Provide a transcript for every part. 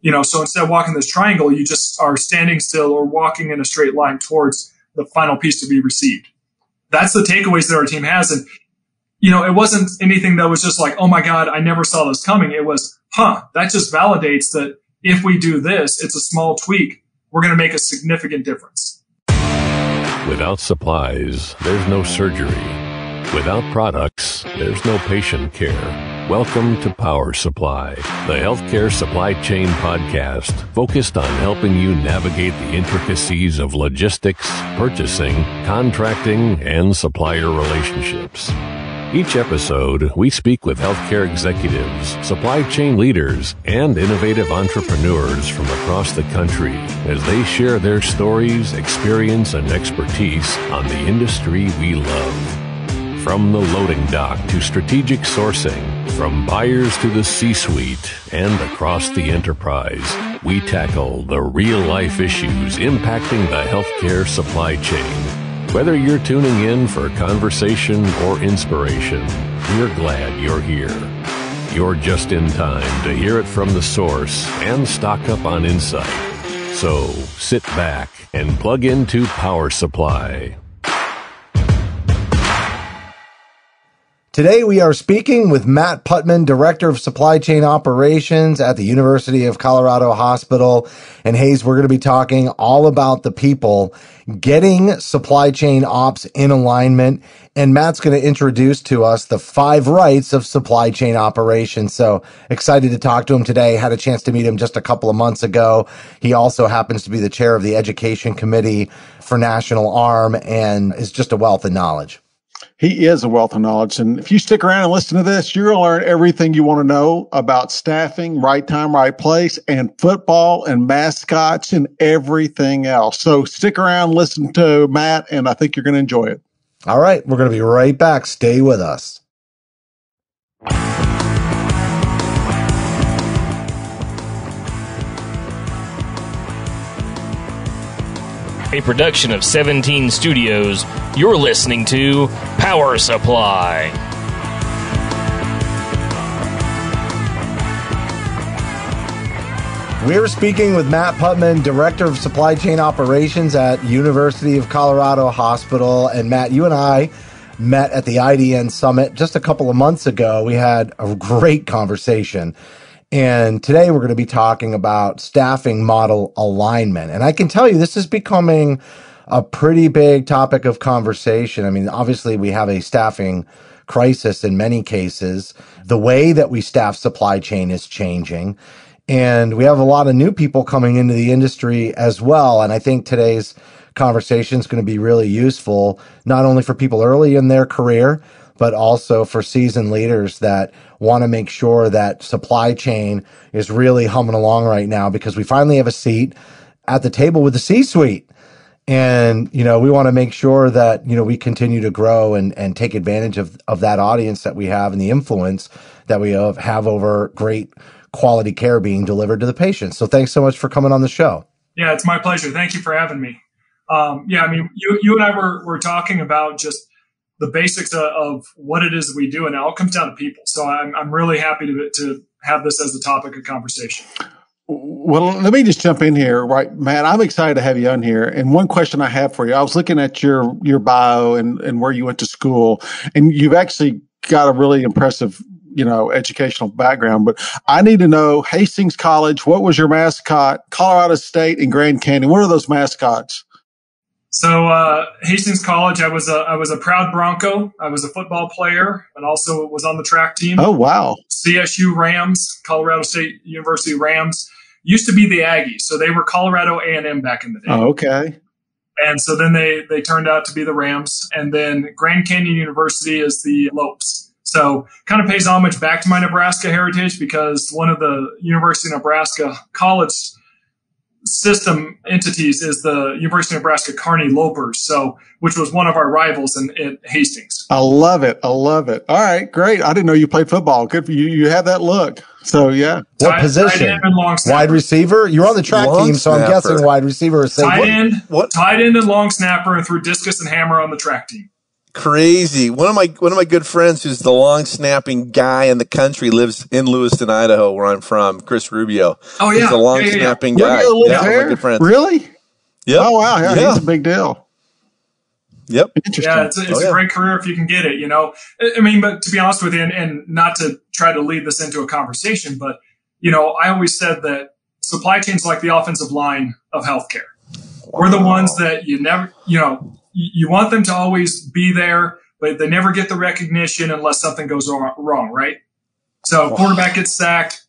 So instead of walking this triangle, you just are standing still or walking in a straight line towards the final piece to be received. That's the takeaways that our team has. And, it wasn't anything that was just like, oh my God, I never saw this coming. It was, that just validates that if we do this, it's a small tweak, we're going to make a significant difference. Without supplies, there's no surgery. Without products, there's no patient care. Welcome to Power Supply, the healthcare supply chain podcast focused on helping you navigate the intricacies of logistics, purchasing, contracting, and supplier relationships. Each episode, we speak with healthcare executives, supply chain leaders, and innovative entrepreneurs from across the country as they share their stories, experience, and expertise on the industry we love. From the loading dock to strategic sourcing, from buyers to the C-suite, and across the enterprise, we tackle the real-life issues impacting the healthcare supply chain. Whether you're tuning in for conversation or inspiration, we're glad you're here. You're just in time to hear it from the source and stock up on insight. So sit back and plug into Power Supply. Today we are speaking with Matt Putman, Director of Supply Chain Operations at the University of Colorado Hospital. And Hayes, we're going to be talking all about the people getting supply chain ops in alignment. And Matt's going to introduce to us the 5 rights of supply chain operations. So excited to talk to him today. Had a chance to meet him just a couple of months ago. He also happens to be the chair of the Education Committee for National ARM and is just a wealth of knowledge. He is a wealth of knowledge. And if you stick around and listen to this, you're going to learn everything you want to know about staffing, right time, right place, and football and mascots and everything else. So stick around, listen to Matt, and I think you're going to enjoy it. All right. We're going to be right back. Stay with us. A production of 17 Studios, you're listening to Power Supply. We're speaking with Matt Putman, Director of Supply Chain Operations at University of Colorado Hospital. And Matt, you and I met at the IDN Summit just a couple of months ago. We had a great conversation. And today we're going to be talking about staffing model alignment. And I can tell you this is becoming a pretty big topic of conversation. I mean, obviously we have a staffing crisis in many cases. The way that we staff supply chain is changing. And we have a lot of new people coming into the industry as well. And I think today's conversation is going to be really useful, not only for people early in their career, but also for seasoned leaders that want to make sure that supply chain is really humming along right now, because we finally have a seat at the table with the C-suite. And, we want to make sure that, we continue to grow and take advantage of that audience that we have and the influence that we have over great quality care being delivered to the patients. So thanks so much for coming on the show. Yeah, it's my pleasure. Thank you for having me. You and I were talking about just the basics of what it is that we do, and it all comes down to people. So I'm really happy to have this as the topic of conversation. Well, let me just jump in here, right, Matt? I'm excited to have you on here. And one question I have for you, I was looking at your bio and where you went to school, and you've actually got a really impressive, educational background. But I need to know, Hastings College, what was your mascot? Colorado State and Grand Canyon, what are those mascots? So Hastings College, I was a proud Bronco. I was a football player and also was on the track team. Oh, wow. CSU Rams, Colorado State University Rams, used to be the Aggies. So they were Colorado A&M back in the day. Oh, okay. And so then they turned out to be the Rams. And then Grand Canyon University is the Lopes. So kind of pays homage back to my Nebraska heritage, because one of the University of Nebraska college system entities is the University of Nebraska Kearney Lopers, which was one of our rivals in Hastings. I love it. All right, great. I didn't know you played football. Good for you. You have that look. So, yeah. What position? Wide receiver? You're on the track team, so I'm guessing wide receiver is safe. Tight end and long snapper, and threw discus and hammer on the track team. crazy. One of my good friends, who's the long snapping guy in the country, lives in Lewiston, Idaho, where I'm from. Chris Rubio. Oh yeah, he's the long snapping guy. Rubio lives one of my there? good friends. Really? Yep. Oh wow, yeah, he's a big deal. Yep. Interesting. Yeah, it's a great career if you can get it, you know. I mean, but to be honest with you, and not to try to lead this into a conversation, but, you know, I always said that supply chain's like the offensive line of healthcare. Wow. We're the ones that you never, you know, you want them to always be there, but they never get the recognition unless something goes wrong, right? So quarterback gets sacked.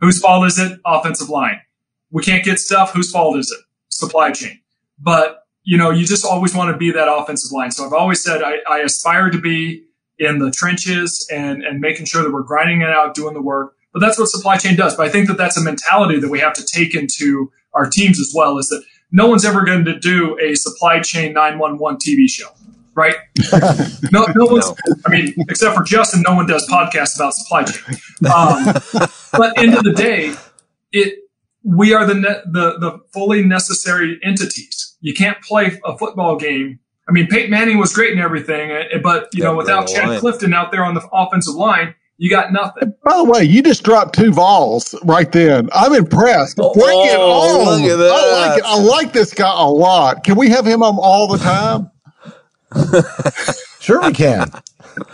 Whose fault is it? Offensive line. We can't get stuff. Whose fault is it? Supply chain. But, you know, you just always want to be that offensive line. So I've always said I aspire to be in the trenches and making sure that we're grinding it out, doing the work. But that's what supply chain does. But I think that that's a mentality that we have to take into our teams as well, is that no one's ever going to do a supply chain 911 TV show, right? No one's, I mean, except for Justin, no one does podcasts about supply chain. But end of the day, we are the fully necessary entities. You can't play a football game. I mean, Peyton Manning was great and everything, but you know, without Chad Clifton out there on the offensive line, you got nothing. By the way, you just dropped 2 Vols right then. I'm impressed. Bring it on. Look at that. I like this guy a lot. Can we have him on all the time? Sure we can.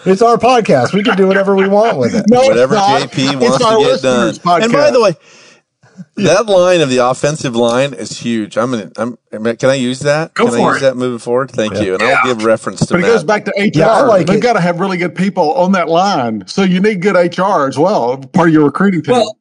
It's our podcast. We can do whatever we want with it. No, whatever JP wants to get done. Podcast. And by the way, that line of the offensive line is huge. Can I use that? Go can for I use that moving forward? Thank you. And I'll give reference to But it Matt. goes back to HR. Yeah, I like They've it. got to have really good people on that line. So you need good HR as well, part of your recruiting team. Well,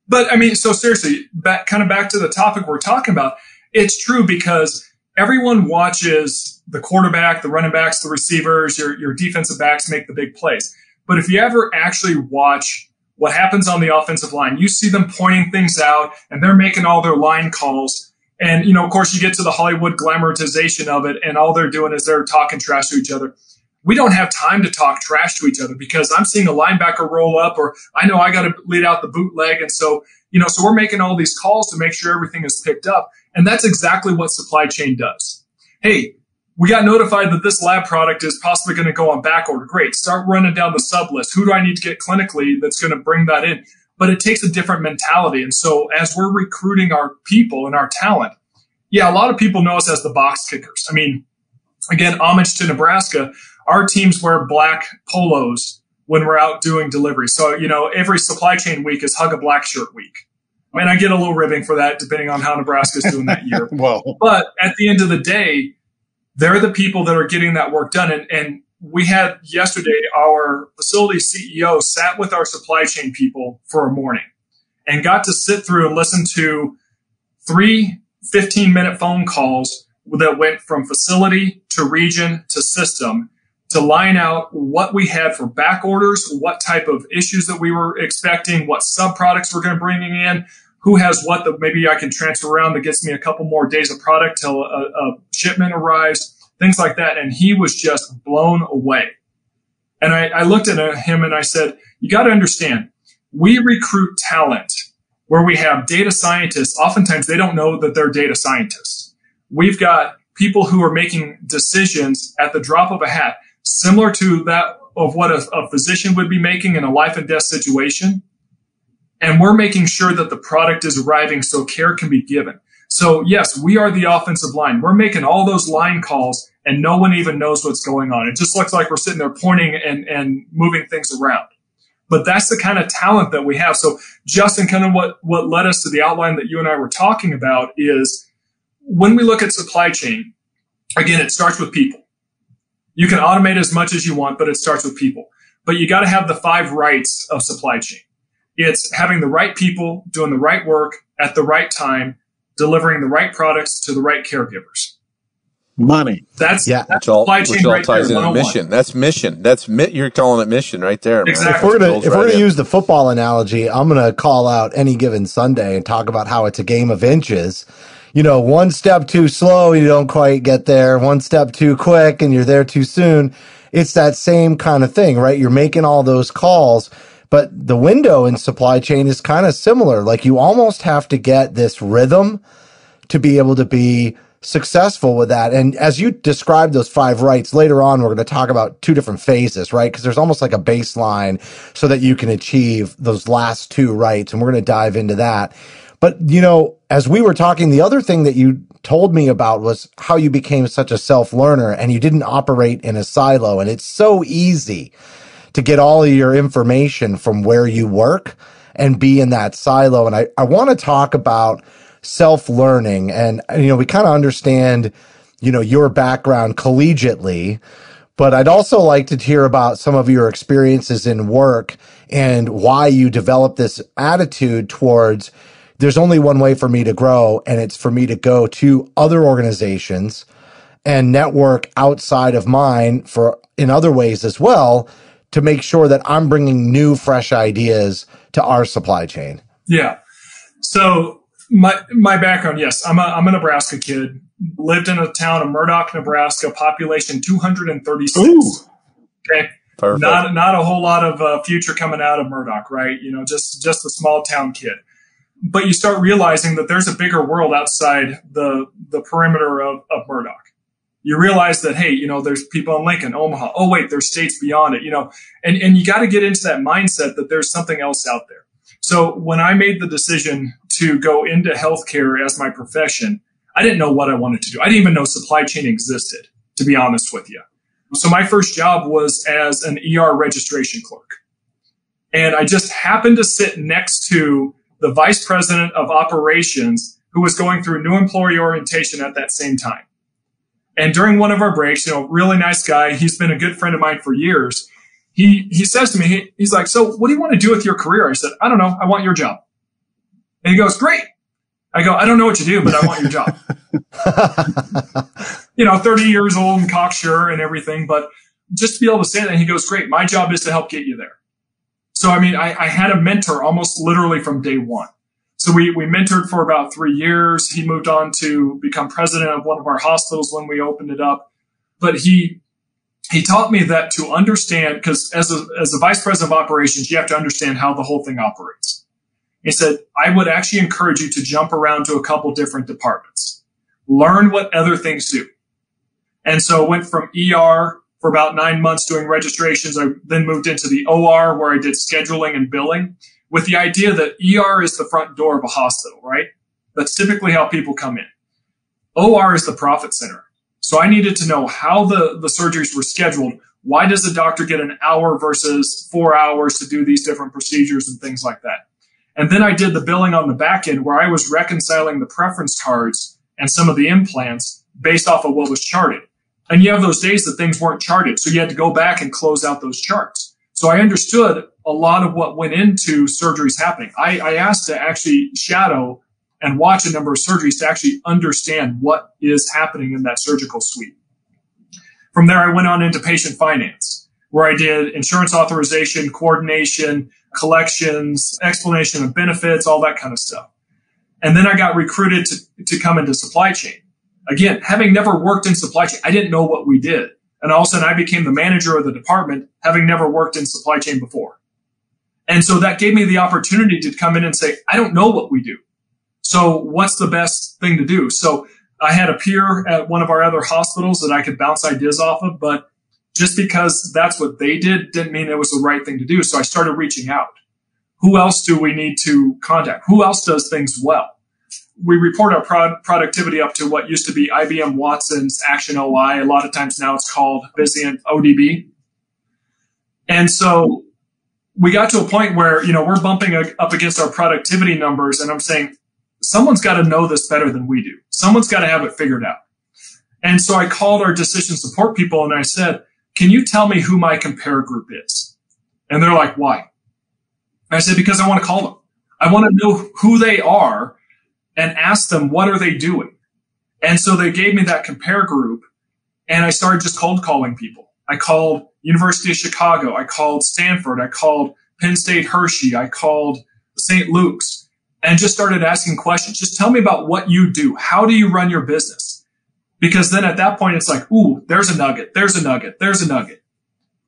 but I mean, so seriously, back to the topic we're talking about. It's true because everyone watches the quarterback, the running backs, the receivers, your defensive backs make the big plays. But if you ever actually watch what happens on the offensive line, you see them pointing things out and they're making all their line calls. And, you know, of course, you get to the Hollywood glamorization of it, and all they're doing is they're talking trash to each other. We don't have time to talk trash to each other because I'm seeing a linebacker roll up, or I know I got to lead out the bootleg. And so, you know, so we're making all these calls to make sure everything is picked up. And that's exactly what supply chain does. Hey, we got notified that this lab product is possibly going to go on back order. Great. Start running down the sub list. Who do I need to get clinically that's going to bring that in? But it takes a different mentality. And so as we're recruiting our people and our talent, yeah, a lot of people know us as the box kickers. I mean, again, homage to Nebraska, our teams wear black polos when we're out doing delivery. So, you know, every supply chain week is Hug a Black Shirt week. I mean, I get a little ribbing for that depending on how Nebraska's doing that year. But at the end of the day, they're the people that are getting that work done. And we had yesterday, our facility CEO sat with our supply chain people for a morning and got to sit through and listen to 3 15-minute phone calls that went from facility to region to system to line out what we had for back orders, what type of issues that we were expecting, what sub-products we're going to bring in, who has what that maybe I can transfer around that gets me a couple more days of product till a shipment arrives, things like that. And he was just blown away. And I looked at him and I said, you got to understand, we recruit talent where we have data scientists. Oftentimes they don't know that they're data scientists. We've got people who are making decisions at the drop of a hat, similar to that of what a physician would be making in a life and death situation. And we're making sure that the product is arriving so care can be given. So yes, we are the offensive line. We're making all those line calls and no one even knows what's going on. It just looks like we're sitting there pointing and moving things around. But that's the kind of talent that we have. So Justin, kind of what led us to the outline that you and I were talking about is when we look at supply chain, again, it starts with people. You can automate as much as you want, but it starts with people. But you got to have the 5 rights of supply chain. It's having the right people doing the right work at the right time, delivering the right products to the right caregivers. Money. That's supply chain right ties into mission. That's mission. You're calling it mission right there. Man. Exactly. If we're going to use the football analogy, I'm going to call out any given Sunday and talk about how it's a game of inches. You know, one step too slow, you don't quite get there. One step too quick and you're there too soon. It's that same kind of thing, right? You're making all those calls. But the window in supply chain is kind of similar. Like you almost have to get this rhythm to be able to be successful with that. And as you described those 5 rights, later on, we're going to talk about 2 different phases, right? Because there's almost like a baseline so that you can achieve those last 2 rights. And we're going to dive into that. But, as we were talking, the other thing that you told me about was how you became such a self-learner and you didn't operate in a silo. And it's so easy to get all of your information from where you work and be in that silo. And I want to talk about self-learning. And, we kind of understand, your background collegiately, but I'd also like to hear about some of your experiences in work and why you developed this attitude towards there's only one way for me to grow, and it's for me to go to other organizations and network outside of mine in other ways as well to make sure that I'm bringing new, fresh ideas to our supply chain. Yeah. So my background, yes, I'm a Nebraska kid. Lived in a town of Murdoch, Nebraska, population 236. Ooh. Okay. Perfect. Not a whole lot of future coming out of Murdoch, right? Just a small town kid. But you start realizing that there's a bigger world outside the perimeter of Murdoch. You realize that, hey, there's people in Lincoln, Omaha. Oh, wait, there's states beyond it, and you got to get into that mindset that there's something else out there. So when I made the decision to go into healthcare as my profession, I didn't know what I wanted to do. I didn't even know supply chain existed, to be honest with you. So my first job was as an ER registration clerk. And I just happened to sit next to the vice president of operations who was going through new employee orientation at that same time. And during one of our breaks, really nice guy, he's been a good friend of mine for years. He says to me, he's like, so what do you want to do with your career? I said, I don't know. I want your job. And he goes, great. I go, I don't know what you do, but I want your job. 30 years old and cocksure and everything, but just to be able to say that, he goes, great. My job is to help get you there. So, I had a mentor almost literally from day one. So we mentored for about 3 years. He moved on to become president of one of our hospitals when we opened it up. But he taught me that to understand, because as a vice president of operations, you have to understand how the whole thing operates. He said, I would actually encourage you to jump around to a couple different departments. Learn what other things do. And so I went from ER for about 9 months doing registrations. I then moved into the OR where I did scheduling and billing with the idea that ER is the front door of a hospital, right? That's typically how people come in. OR is the profit center. So I needed to know how the surgeries were scheduled. Why does the doctor get an hour versus 4 hours to do these different procedures and things like that? And then I did the billing on the back end where I was reconciling the preference cards and some of the implants based off of what was charted. And you have those days that things weren't charted. So you had to go back and close out those charts. So I understood a lot of what went into surgeries happening. I asked to actually shadow and watch a number of surgeries to actually understand what is happening in that surgical suite. From there, I went on into patient finance, where I did insurance authorization, coordination, collections, explanation of benefits, all that kind of stuff. And then I got recruited to come into supply chain. Again, having never worked in supply chain, I didn't know what we did. And all of a sudden I became the manager of the department, having never worked in supply chain before. And so that gave me the opportunity to come in and say, I don't know what we do. So what's the best thing to do? So I had a peer at one of our other hospitals that I could bounce ideas off of, but just because that's what they did didn't mean it was the right thing to do. So I started reaching out. Who else do we need to contact? Who else does things well? We report our productivity up to what used to be IBM Watson's Action OI. A lot of times now it's called Vizient ODB. And so we got to a point where, we're bumping up against our productivity numbers. And I'm saying, someone's got to know this better than we do. Someone's got to have it figured out. And so I called our decision support people and I said, can you tell me who my compare group is? And they're like, why? I said, because I want to call them. I want to know who they are and ask them, what are they doing? And so they gave me that compare group and I started just cold calling people. I called University of Chicago. I called Stanford. I called Penn State Hershey. I called St. Luke's and just started asking questions. Just tell me about what you do. How do you run your business? Because then at that point, it's like, ooh, there's a nugget. There's a nugget. There's a nugget.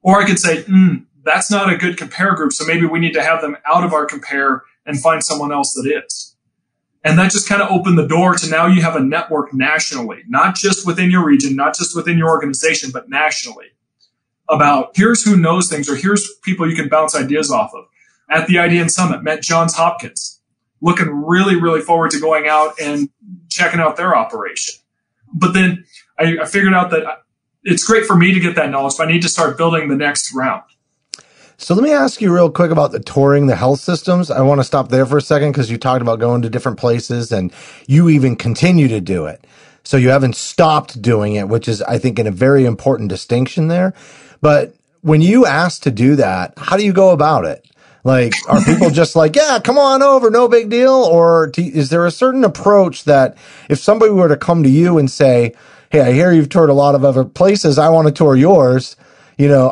Or I could say, that's not a good compare group. So maybe we need to have them out of our compare and find someone else that is. And that just kind of opened the door to now you have a network nationally, not just within your region, not just within your organization, but nationally, about here's who knows things, or here's people you can bounce ideas off of. At the IDN Summit, met Johns Hopkins, looking really, really forward to going out and checking out their operation. But then I figured out that it's great for me to get that knowledge, but I need to start building the next round. So let me ask you real quick about the touring the health systems. I want to stop there for a second because you talked about going to different places and you even continue to do it. So you haven't stopped doing it, which is, I think, a very important distinction there. But when you ask to do that, how do you go about it? Like, are people just like, yeah, come on over, no big deal? Or is there a certain approach that if somebody were to come to you and say, hey, I hear you've toured a lot of other places, I want to tour yours,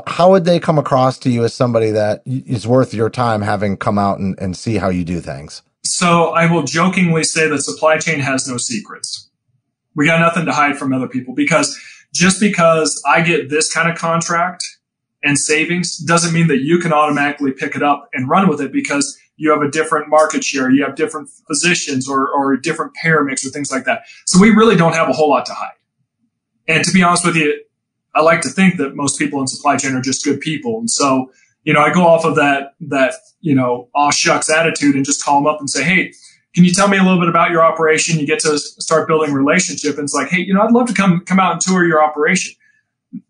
how would they come across to you as somebody that is worth your time having come out and see how you do things? So I will jokingly say that supply chain has no secrets. We got nothing to hide from other people, because just because I get this kind of contract and savings doesn't mean that you can automatically pick it up and run with it because you have a different market share, you have different positions or a different pair mix or things like that. So we really don't have a whole lot to hide. And to be honest with you, I like to think that most people in supply chain are just good people. And so, I go off of that, aw shucks attitude and just call them up and say, hey, can you tell me a little bit about your operation? You get to start building a relationship. And it's like, hey, I'd love to come out and tour your operation.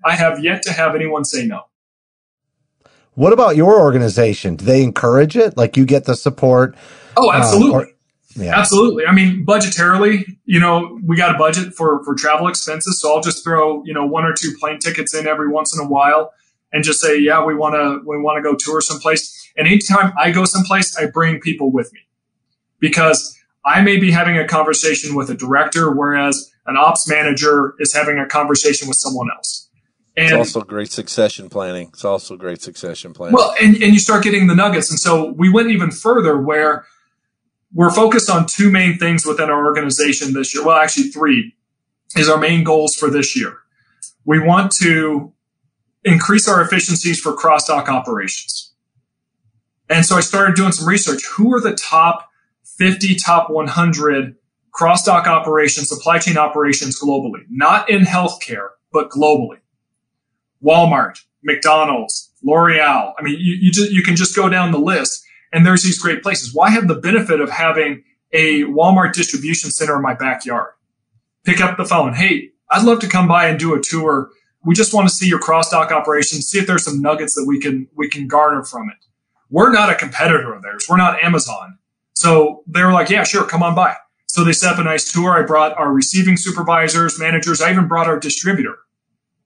I have yet to have anyone say no. What about your organization? Do they encourage it? Like you get the support? Oh, absolutely. Absolutely. I mean, budgetarily, we got a budget for travel expenses. So I'll just throw, 1 or 2 plane tickets in every once in a while and just say, yeah, we want to go tour someplace. And anytime I go someplace, I bring people with me because I may be having a conversation with a director, whereas an ops manager is having a conversation with someone else. And it's also great succession planning. Well, and you start getting the nuggets. And so we went even further where we're focused on 2 main things within our organization this year. Well, actually 3 is our main goals for this year. We want to increase our efficiencies for cross-dock operations. And so I started doing some research. Who are the top 50, top 100 cross-dock operations, supply chain operations globally? Not in healthcare, but globally. Walmart, McDonald's, L'Oreal. I mean, you can just go down the list. And there's these great places. Well, I have the benefit of having a Walmart distribution center in my backyard. Pick up the phone. Hey, I'd love to come by and do a tour. We just want to see your cross-dock operation, see if there's some nuggets that we can garner from it. We're not a competitor of theirs. We're not Amazon. So they were like, yeah, sure, come on by. So they set up a nice tour. I brought our receiving supervisors, managers. I even brought our distributor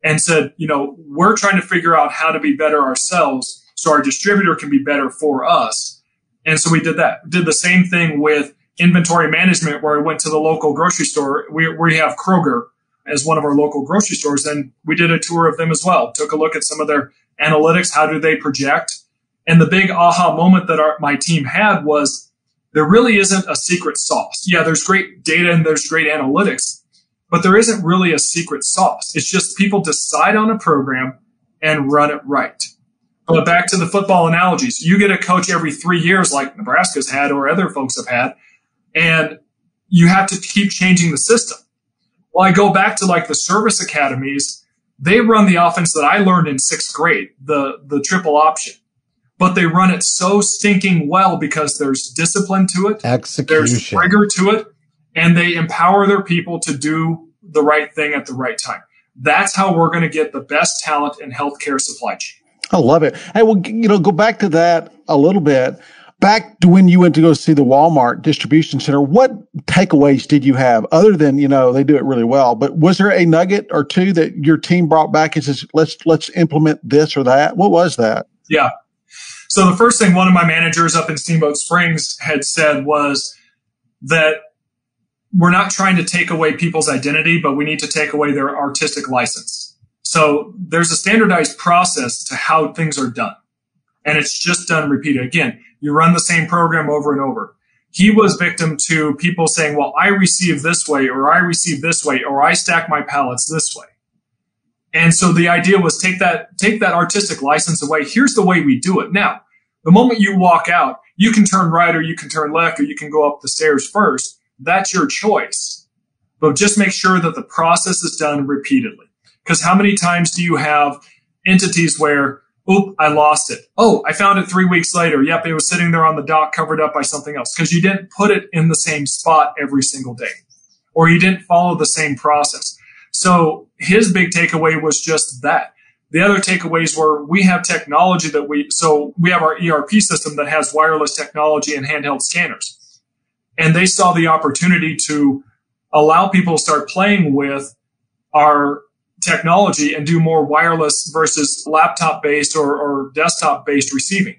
and said, we're trying to figure out how to be better ourselves so our distributor can be better for us. And so we did that. Did the same thing with inventory management, where I went to the local grocery store. We have Kroger as one of our local grocery stores, and we did a tour of them as well. Took a look at some of their analytics. How do they project? And the big aha moment that my team had was there really isn't a secret sauce. Yeah, there's great data and there's great analytics, but there isn't really a secret sauce. It's just people decide on a program and run it right. But back to the football analogies, you get a coach every 3 years like Nebraska's had or other folks have had, and you have to keep changing the system. Well, I go back to like the service academies. They run the offense that I learned in 6th grade, the triple option. But they run it so stinking well because there's discipline to it. Execution. There's rigor to it. And they empower their people to do the right thing at the right time. That's how we're going to get the best talent in healthcare supply chain. I love it. Hey, well, go back to that a little bit. Back to when you went to go see the Walmart distribution center, what takeaways did you have other than, they do it really well, but was there a nugget or 2 that your team brought back and says, let's implement this or that? What was that? Yeah. So the first thing one of my managers up in Steamboat Springs had said was that we're not trying to take away people's identity, but we need to take away their artistic license. So there's a standardized process to how things are done. And it's just done repeated. Again, you run the same program over and over. He was victim to people saying, well, I receive this way, or I receive this way, or I stack my pallets this way. And so the idea was take that artistic license away. Here's the way we do it. Now, the moment you walk out, you can turn right or you can turn left or you can go up the stairs first. that's your choice. But just make sure that the process is done repeatedly. Because how many times do you have entities where, oop, I lost it. Oh, I found it 3 weeks later. Yep, it was sitting there on the dock covered up by something else. Because you didn't put it in the same spot every single day. Or you didn't follow the same process. So his big takeaway was just that. The other takeaways were we have technology that we have our ERP system that has wireless technology and handheld scanners. And they saw the opportunity to allow people to start playing with our technology and do more wireless versus laptop-based or desktop-based receiving.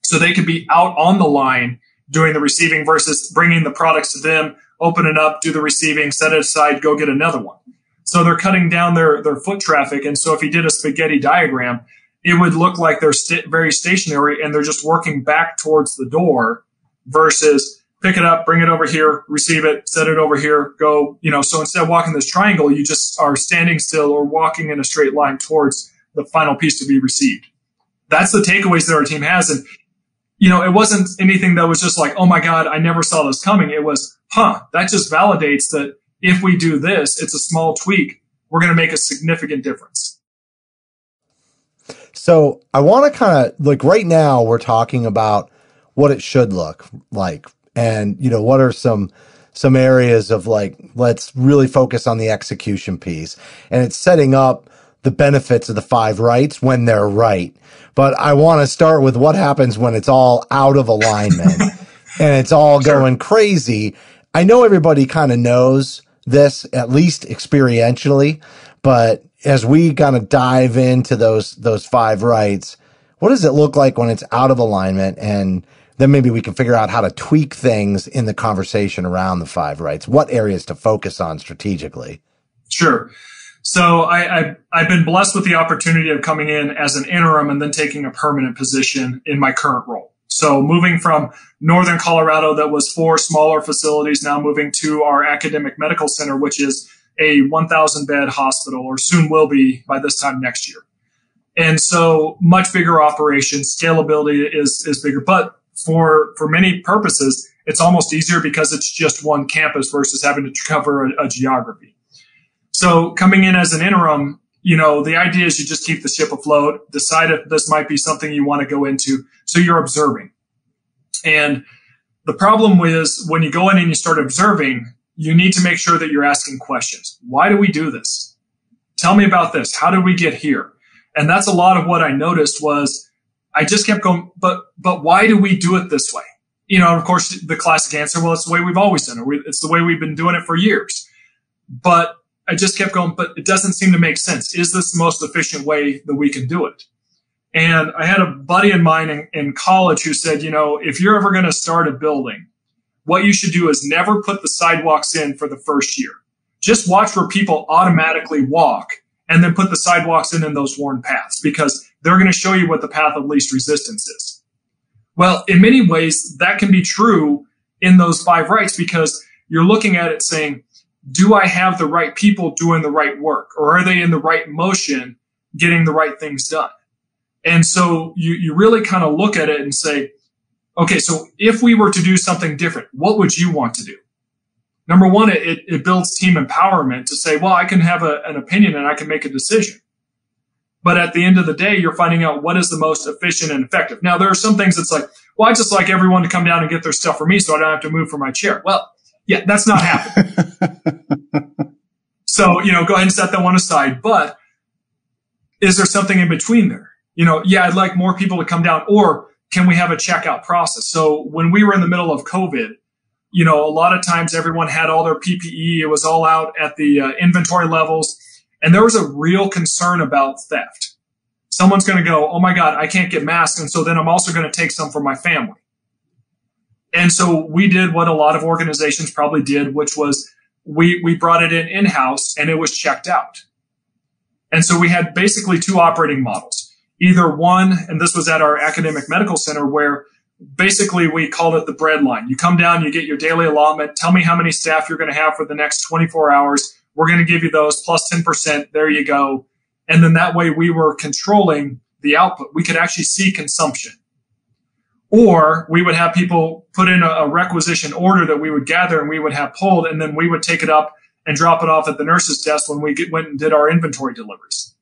So they could be out on the line doing the receiving versus bringing the products to them, open it up, do the receiving, set it aside, go get another one. So they're cutting down their foot traffic. And so if you did a spaghetti diagram, it would look like they're very stationary and they're just working back towards the door versus pick it up, bring it over here, receive it, set it over here, go, so instead of walking this triangle, you just are standing still or walking in a straight line towards the final piece to be received. That's the takeaways that our team has. And, it wasn't anything that was just like, oh my God, I never saw this coming. It was, that just validates that if we do this, it's a small tweak. We're going to make a significant difference. So I want to kind of like right now we're talking about what it should look like. And, what are some areas of like, let's really focus on the execution piece. And it's setting up the benefits of the 5 rights when they're right. But I want to start with what happens when it's all out of alignment and it's all going crazy. I know everybody kind of knows this, at least experientially, but as we kind of dive into those 5 rights, what does it look like when it's out of alignment? And then maybe we can figure out how to tweak things in the conversation around the 5 rights. What areas to focus on strategically? Sure. So I've been blessed with the opportunity of coming in as an interim and then taking a permanent position in my current role. So moving from Northern Colorado, that was 4 smaller facilities, now moving to our academic medical center, which is a 1,000 bed hospital, or soon will be by this time next year. And so much bigger operation, scalability is bigger, but for many purposes, it's almost easier because it's just one campus versus having to cover a geography. So coming in as an interim, the idea is you just keep the ship afloat, decide if this might be something you want to go into. So you're observing. And the problem is when you go in and you start observing, you need to make sure that you're asking questions. Why do we do this? Tell me about this. How did we get here? And that's a lot of what I noticed was I just kept going, but why do we do it this way? And of course, the classic answer, well, it's the way we've always done it. It's the way we've been doing it for years. But I just kept going, but it doesn't seem to make sense. Is this the most efficient way that we can do it? And I had a buddy of mine in college who said, if you're ever going to start a building, what you should do is never put the sidewalks in for the first year. Just watch where people automatically walk and then put the sidewalks in those worn paths because they're going to show you what the path of least resistance is. Well, in many ways, that can be true in those 5 rights because you're looking at it saying, do I have the right people doing the right work? Or are they in the right motion, getting the right things done? And so you really kind of look at it and say, okay, so if we were to do something different, what would you want to do? Number one, it builds team empowerment to say, well, I can have an opinion and I can make a decision. But at the end of the day, you're finding out what is the most efficient and effective. Now, there are some things that's like, well, I just like everyone to come down and get their stuff for me so I don't have to move from my chair. Well, yeah, that's not happening. So, go ahead and set that one aside. But is there something in between there? I'd like more people to come down, or can we have a checkout process? So when we were in the middle of COVID, a lot of times everyone had all their PPE. It was all out at the inventory levels. And there was a real concern about theft. Someone's going to go, oh my God, I can't get masks. And so then I'm also going to take some for my family. And so we did what a lot of organizations probably did, which was we brought it in-house and it was checked out. And so we had basically 2 operating models. Either one, and this was at our academic medical center, where basically we called it the bread line. You come down, you get your daily allotment. Tell me how many staff you're going to have for the next 24 hours. We're going to give you those plus 10%. There you go. And then that way we were controlling the output. We could actually see consumption. Or we would have people put in a requisition order that we would gather and we would have pulled, and then we would take it up and drop it off at the nurse's desk when we went and did our inventory deliveries.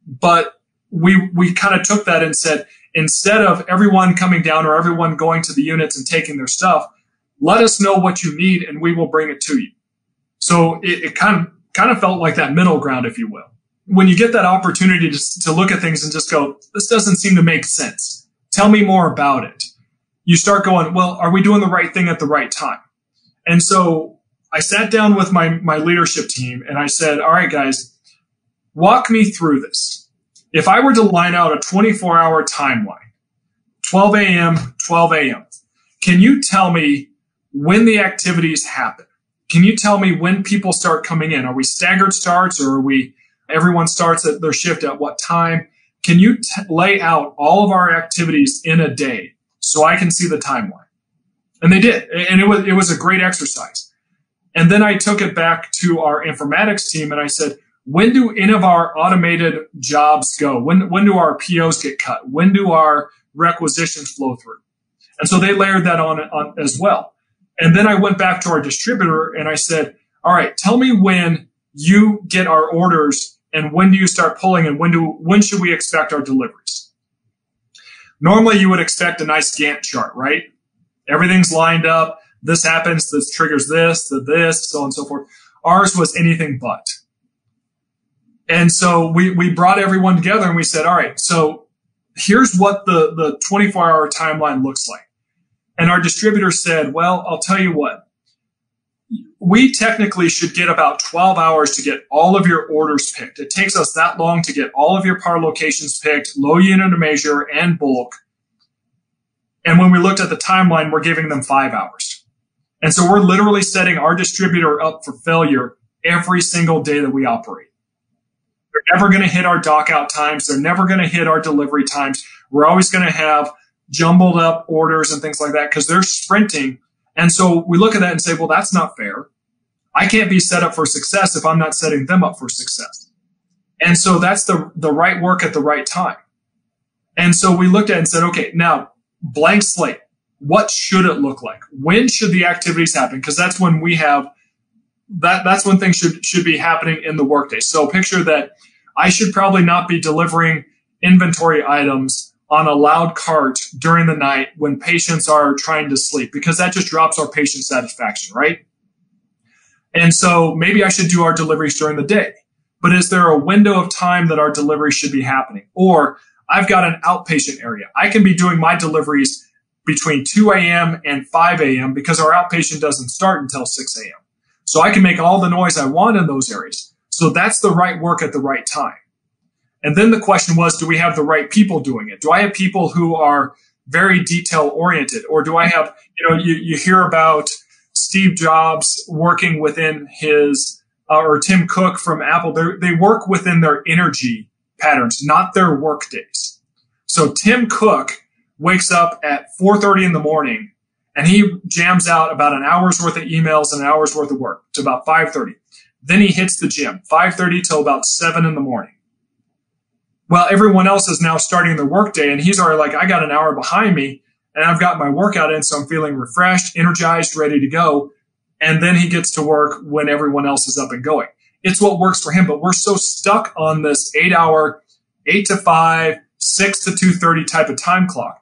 But we kind of took that and said, instead of everyone coming down or everyone going to the units and taking their stuff, let us know what you need and we will bring it to you. So it kind of felt like that middle ground, if you will. When you get that opportunity to look at things and just go, this doesn't seem to make sense. Tell me more about it. You start going, well, are we doing the right thing at the right time? And so I sat down with my leadership team and I said, all right, guys, walk me through this. If I were to line out a 24-hour timeline, 12 a.m., 12 a.m., can you tell me when the activities happen? Can you tell me when people start coming in? Are we staggered starts, or are everyone starts at their shift at what time? Can you lay out all of our activities in a day so I can see the timeline? And they did. And it was a great exercise. And then I took it back to our informatics team and I said, when do any of our automated jobs go? When do our POs get cut? When do our requisitions flow through? And so they layered that on as well. And then I went back to our distributor and I said, all right, tell me when you get our orders and when do you start pulling, and when should we expect our deliveries? Normally you would expect a nice Gantt chart, right? Everything's lined up. This happens, this triggers this, so on and so forth. Ours was anything but. And so we brought everyone together and we said, all right, so here's what the 24-hour timeline looks like. And our distributor said, well, I'll tell you what. We technically should get about 12 hours to get all of your orders picked. It takes us that long to get all of your par locations picked, low unit of measure, and bulk. And when we looked at the timeline, we're giving them 5 hours. And so we're literally setting our distributor up for failure every single day that we operate. They're never going to hit our dock out times. They're never going to hit our delivery times. We're always going to have jumbled up orders and things like that because they're sprinting. And so we look at that and say, well, that's not fair. I can't be set up for success if I'm not setting them up for success. And so that's the right work at the right time. And so we looked at it and said, okay, now blank slate. What should it look like? When should the activities happen? Because that's when we have that's when things should be happening in the workday. So picture that I should probably not be delivering inventory items on a loud cart during the night when patients are trying to sleep, because that just drops our patient satisfaction, right? And so maybe I should do our deliveries during the day. But is there a window of time that our delivery should be happening? Or I've got an outpatient area. I can be doing my deliveries between 2 a.m. and 5 a.m. because our outpatient doesn't start until 6 a.m. So I can make all the noise I want in those areas. So that's the right work at the right time. And then the question was, do we have the right people doing it? Do I have people who are very detail oriented? Or do I have, you hear about Steve Jobs working within or Tim Cook from Apple. They work within their energy patterns, not their work days. So Tim Cook wakes up at 4:30 in the morning and he jams out about an hour's worth of emails and an hour's worth of work to about 5:30. Then he hits the gym, 5:30 till about 7 in the morning. Well, everyone else is now starting their workday, and he's already like, I got an hour behind me, and I've got my workout in, so I'm feeling refreshed, energized, ready to go. And then he gets to work when everyone else is up and going. It's what works for him, but we're so stuck on this 8-hour, 8 to 5, 6 to 2:30 type of time clock.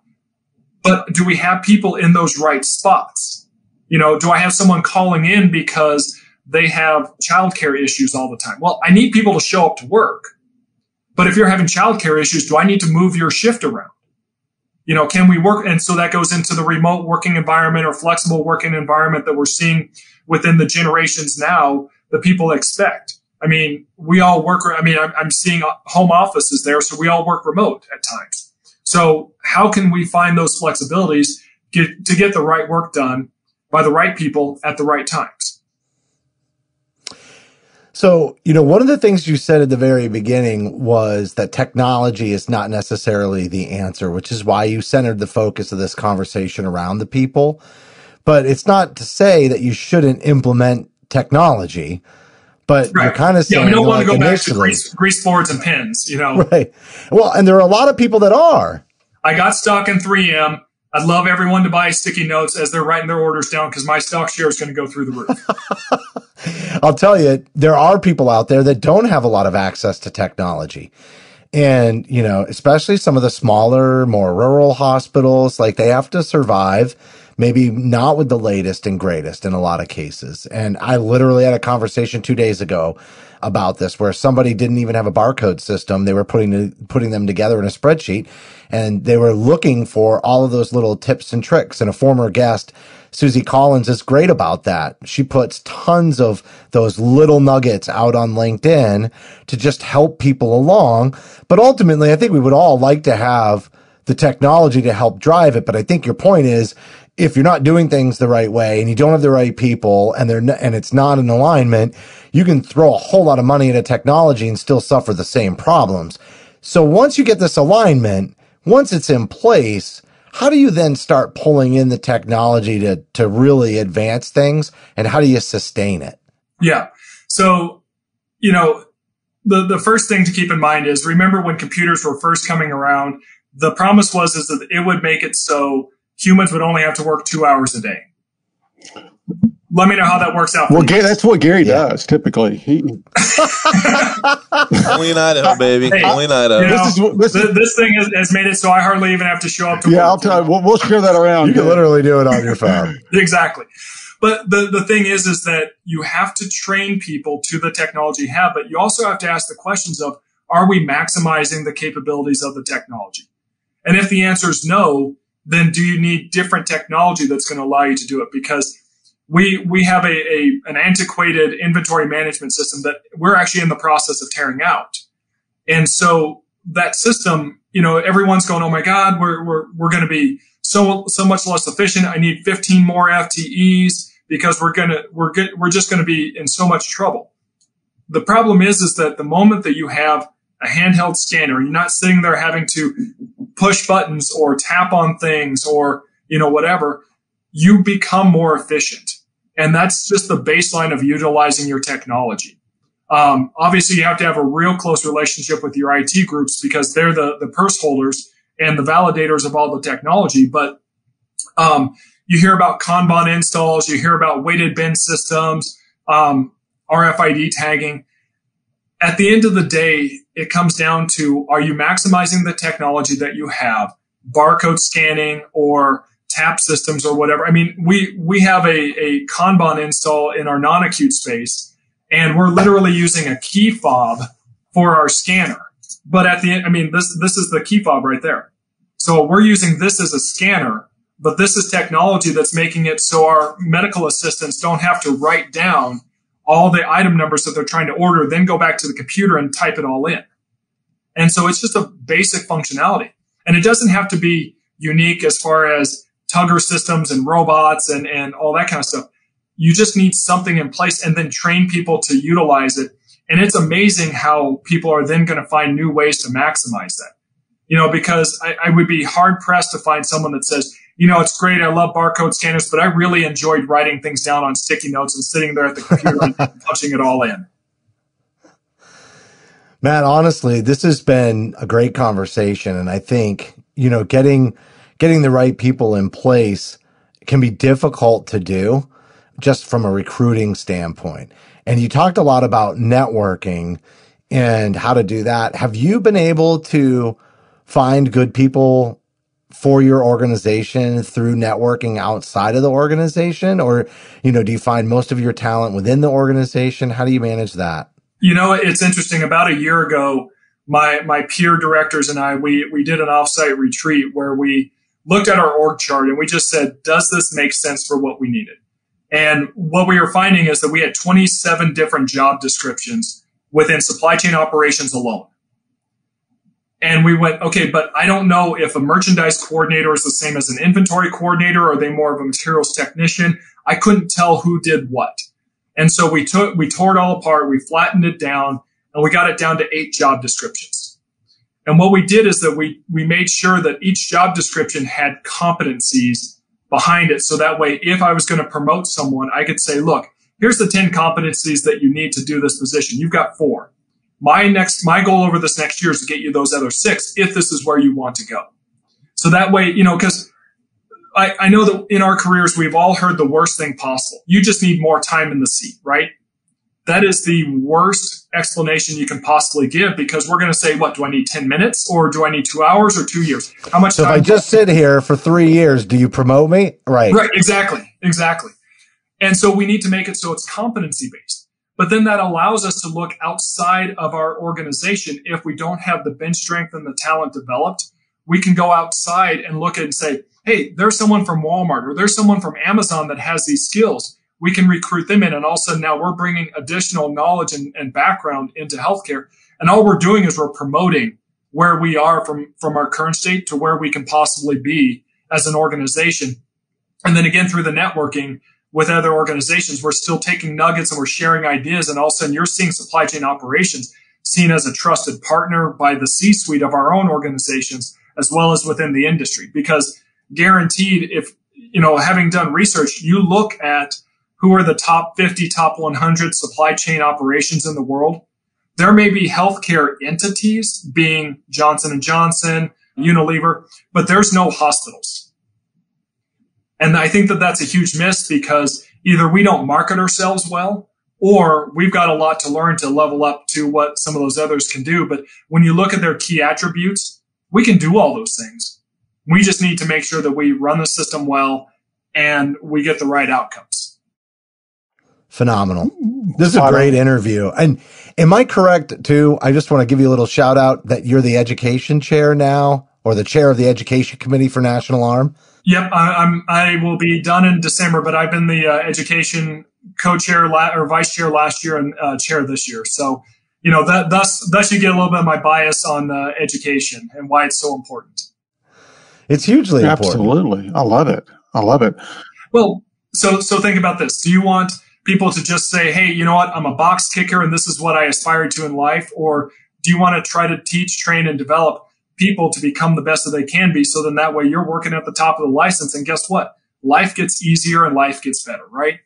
But do we have people in those right spots? Do I have someone calling in because they have childcare issues all the time? Well, I need people to show up to work. But if you're having childcare issues, do I need to move your shift around? Can we work? And so that goes into the remote working environment or flexible working environment that we're seeing within the generations now that people expect. I mean, we all work. I'm seeing home offices there, so we all work remote at times. So how can we find those flexibilities to get the right work done by the right people at the right times? So, one of the things you said at the very beginning was that technology is not necessarily the answer, which is why you centered the focus of this conversation around the people. But it's not to say that you shouldn't implement technology, but right. You're kind of saying, we don't want to go back to grease boards and pins, Right. Well, and there are a lot of people that are. I got stock in 3M. I'd love everyone to buy sticky notes as they're writing their orders down because my stock share is going to go through the roof. I'll tell you, there are people out there that don't have a lot of access to technology. And, especially some of the smaller, more rural hospitals, like they have to survive, maybe not with the latest and greatest in a lot of cases. And I literally had a conversation 2 days ago about this where somebody didn't even have a barcode system. They were putting them together in a spreadsheet, and they were looking for all of those little tips and tricks. And a former guest, Susie Collins, is great about that. She puts tons of those little nuggets out on LinkedIn to just help people along. But ultimately, I think we would all like to have the technology to help drive it. But I think your point is, if you're not doing things the right way and you don't have the right people and it's not in alignment, you can throw a whole lot of money into technology and still suffer the same problems. So once you get this alignment, once it's in place, how do you then start pulling in the technology to really advance things, and how do you sustain it? Yeah. So, the first thing to keep in mind is, remember when computers were first coming around, the promise was that it would make it so humans would only have to work 2 hours a day. Let me know how that works out. Well, that's what Garry does typically. Only in Idaho, baby. Hey, only in Idaho. This thing has made it so I hardly even have to show up to work. Yeah, I'll tell you. We'll share that around. You can literally do it on your phone. Exactly. But the thing is that you have to train people to the technology you have, but you also have to ask the questions of, are we maximizing the capabilities of the technology? And if the answer is no, then do you need different technology that's going to allow you to do it? Because we have an antiquated inventory management system that we're actually in the process of tearing out. And so that system, everyone's going, oh my God, we're going to be so much less efficient. I need 15 more FTEs because we're just going to be in so much trouble. The problem is that the moment that you have a handheld scanner, you're not sitting there having to push buttons or tap on things or, whatever, you become more efficient. And that's just the baseline of utilizing your technology. Obviously, you have to have a real close relationship with your IT groups because they're the purse holders and the validators of all the technology. But you hear about Kanban installs, you hear about weighted bin systems, RFID tagging. At the end of the day, it comes down to, are you maximizing the technology that you have, barcode scanning or tap systems or whatever? I mean, we have a Kanban install in our non-acute space, and we're literally using a key fob for our scanner. But at the end, this is the key fob right there. So we're using this as a scanner, but this is technology that's making it so our medical assistants don't have to write down all the item numbers that they're trying to order, then go back to the computer and type it all in. And so it's just a basic functionality. And it doesn't have to be unique as far as tugger systems and robots and all that kind of stuff. You just need something in place and then train people to utilize it. And it's amazing how people are then going to find new ways to maximize that. Because I would be hard pressed to find someone that says, it's great, I love barcode scanners, but I really enjoyed writing things down on sticky notes and sitting there at the computer and punching it all in. Matt, honestly, this has been a great conversation. And I think, getting the right people in place can be difficult to do just from a recruiting standpoint. And you talked a lot about networking and how to do that. Have you been able to find good people for your organization through networking outside of the organization? Or, do you find most of your talent within the organization? How do you manage that? It's interesting. About a year ago, my peer directors and I, we did an offsite retreat where we looked at our org chart and we just said, does this make sense for what we needed? And what we were finding is that we had 27 different job descriptions within supply chain operations alone. And we went, okay, but I don't know if a merchandise coordinator is the same as an inventory coordinator, or are they more of a materials technician? I couldn't tell who did what. And so we tore it all apart, we flattened it down, and we got it down to 8 job descriptions. And what we did is that we made sure that each job description had competencies behind it. So that way, if I was going to promote someone, I could say, look, here's the 10 competencies that you need to do this position. You've got 4. My goal over this next year is to get you those other 6 if this is where you want to go. So that way, because I know that in our careers, we've all heard the worst thing possible. You just need more time in the seat, right? That is the worst explanation you can possibly give, because we're going to say, what, do I need 10 minutes or do I need 2 hours or 2 years? How much So time? if I just sit here for 3 years, do you promote me? Right. Right. Exactly. And so we need to make it so it's competency based. But then that allows us to look outside of our organization. If we don't have the bench strength and the talent developed, we can go outside and look and say, hey, there's someone from Walmart or there's someone from Amazon that has these skills. We can recruit them in. And all of a sudden now we're bringing additional knowledge and background into healthcare. And all we're doing is we're promoting where we are from our current state to where we can possibly be as an organization. And then again, through the networking with other organizations, we're still taking nuggets and we're sharing ideas. And all of a sudden you're seeing supply chain operations seen as a trusted partner by the C-suite of our own organizations, as well as within the industry. Because guaranteed, if, having done research, you look at who are the top 50, top 100 supply chain operations in the world. There may be healthcare entities being Johnson & Johnson, Unilever, but there's no hospitals. And I think that that's a huge miss, because either we don't market ourselves well, or we've got a lot to learn to level up to what some of those others can do. But when you look at their key attributes, we can do all those things. We just need to make sure that we run the system well and we get the right outcomes. Phenomenal. This is a great interview. And am I correct too? I just want to give you a little shout out that you're the education chair now, or the chair of the education committee for National Arm. Yep. I will be done in December, but I've been the education co-chair or vice chair last year and chair this year. So, thus you get a little bit of my bias on education and why it's so important. It's hugely important. Absolutely. I love it. Well, so think about this. Do you want people to just say, hey, you know what, I'm a box kicker and this is what I aspire to in life? Or do you want to try to teach, train, and develop people to become the best that they can be? So then that way you're working at the top of the license. And guess what? Life gets easier and life gets better, right?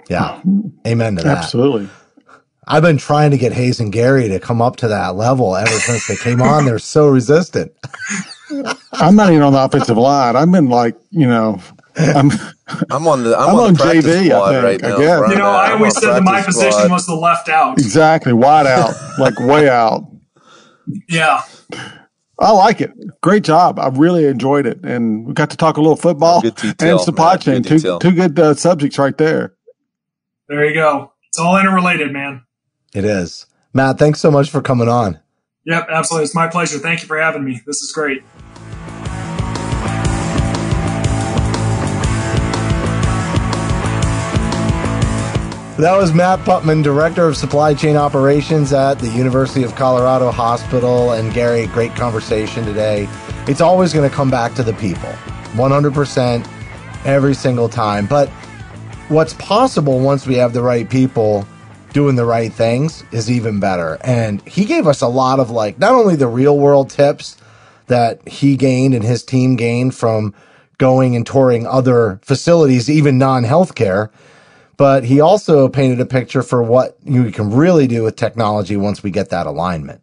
Yeah. Amen to that. Absolutely. I've been trying to get Hayes and Garry to come up to that level ever since they came on. They're so resistant. I'm not even on the offensive line. I've been I'm on the practice JV squad right now. I always said that my position was the left out. Exactly. Wide out, like way out. Yeah. I like it. Great job. I really enjoyed it. And we got to talk a little football and supply chain. Two good subjects right there. There you go. It's all interrelated, man. It is. Matt, thanks so much for coming on. Yep, absolutely. It's my pleasure. Thank you for having me. This is great. That was Matt Putman, Director of Supply Chain Operations at the University of Colorado Hospital. And Garry, great conversation today. It's always going to come back to the people, 100% every single time. But what's possible once we have the right people doing the right things is even better. And he gave us a lot of not only the real world tips that he gained and his team gained from going and touring other facilities, even non-healthcare, but he also painted a picture for what you can really do with technology once we get that alignment.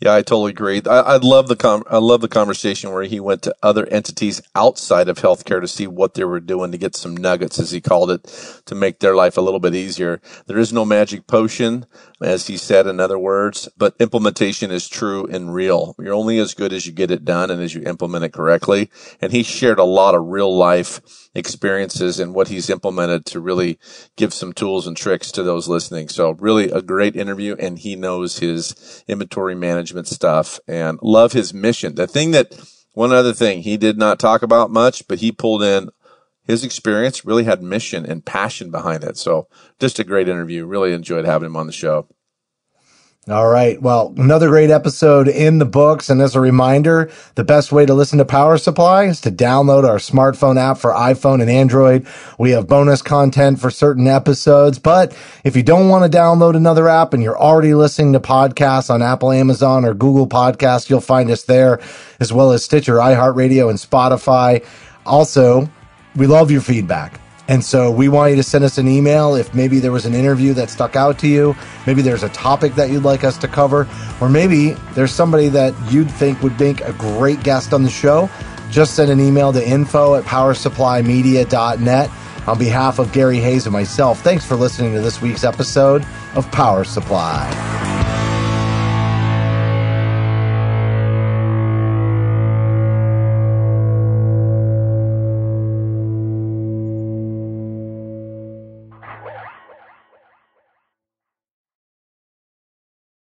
Yeah, I totally agree. I love the conversation where he went to other entities outside of healthcare to see what they were doing to get some nuggets, as he called it, to make their life a little bit easier. There is no magic potion, as he said, in other words, but implementation is true and real. You're only as good as you get it done and as you implement it correctly. And he shared a lot of real life experiences and what he's implemented to really give some tools and tricks to those listening. So really a great interview, and he knows his inventory management stuff and love his mission. One other thing he did not talk about much, but he pulled in his experience, really had mission and passion behind it. So just a great interview. Really enjoyed having him on the show. All right. Well, another great episode in the books. And as a reminder, the best way to listen to Power Supply is to download our smartphone app for iPhone and Android. We have bonus content for certain episodes. But if you don't want to download another app and you're already listening to podcasts on Apple, Amazon, or Google Podcasts, you'll find us there, as well as Stitcher, iHeartRadio, and Spotify. Also, we love your feedback. And so we want you to send us an email if maybe there was an interview that stuck out to you. Maybe there's a topic that you'd like us to cover, or maybe there's somebody that you'd think would make a great guest on the show. just send an email to info@powersupplymedia.net. On behalf of Garry Hayes and myself, thanks for listening to this week's episode of Power Supply.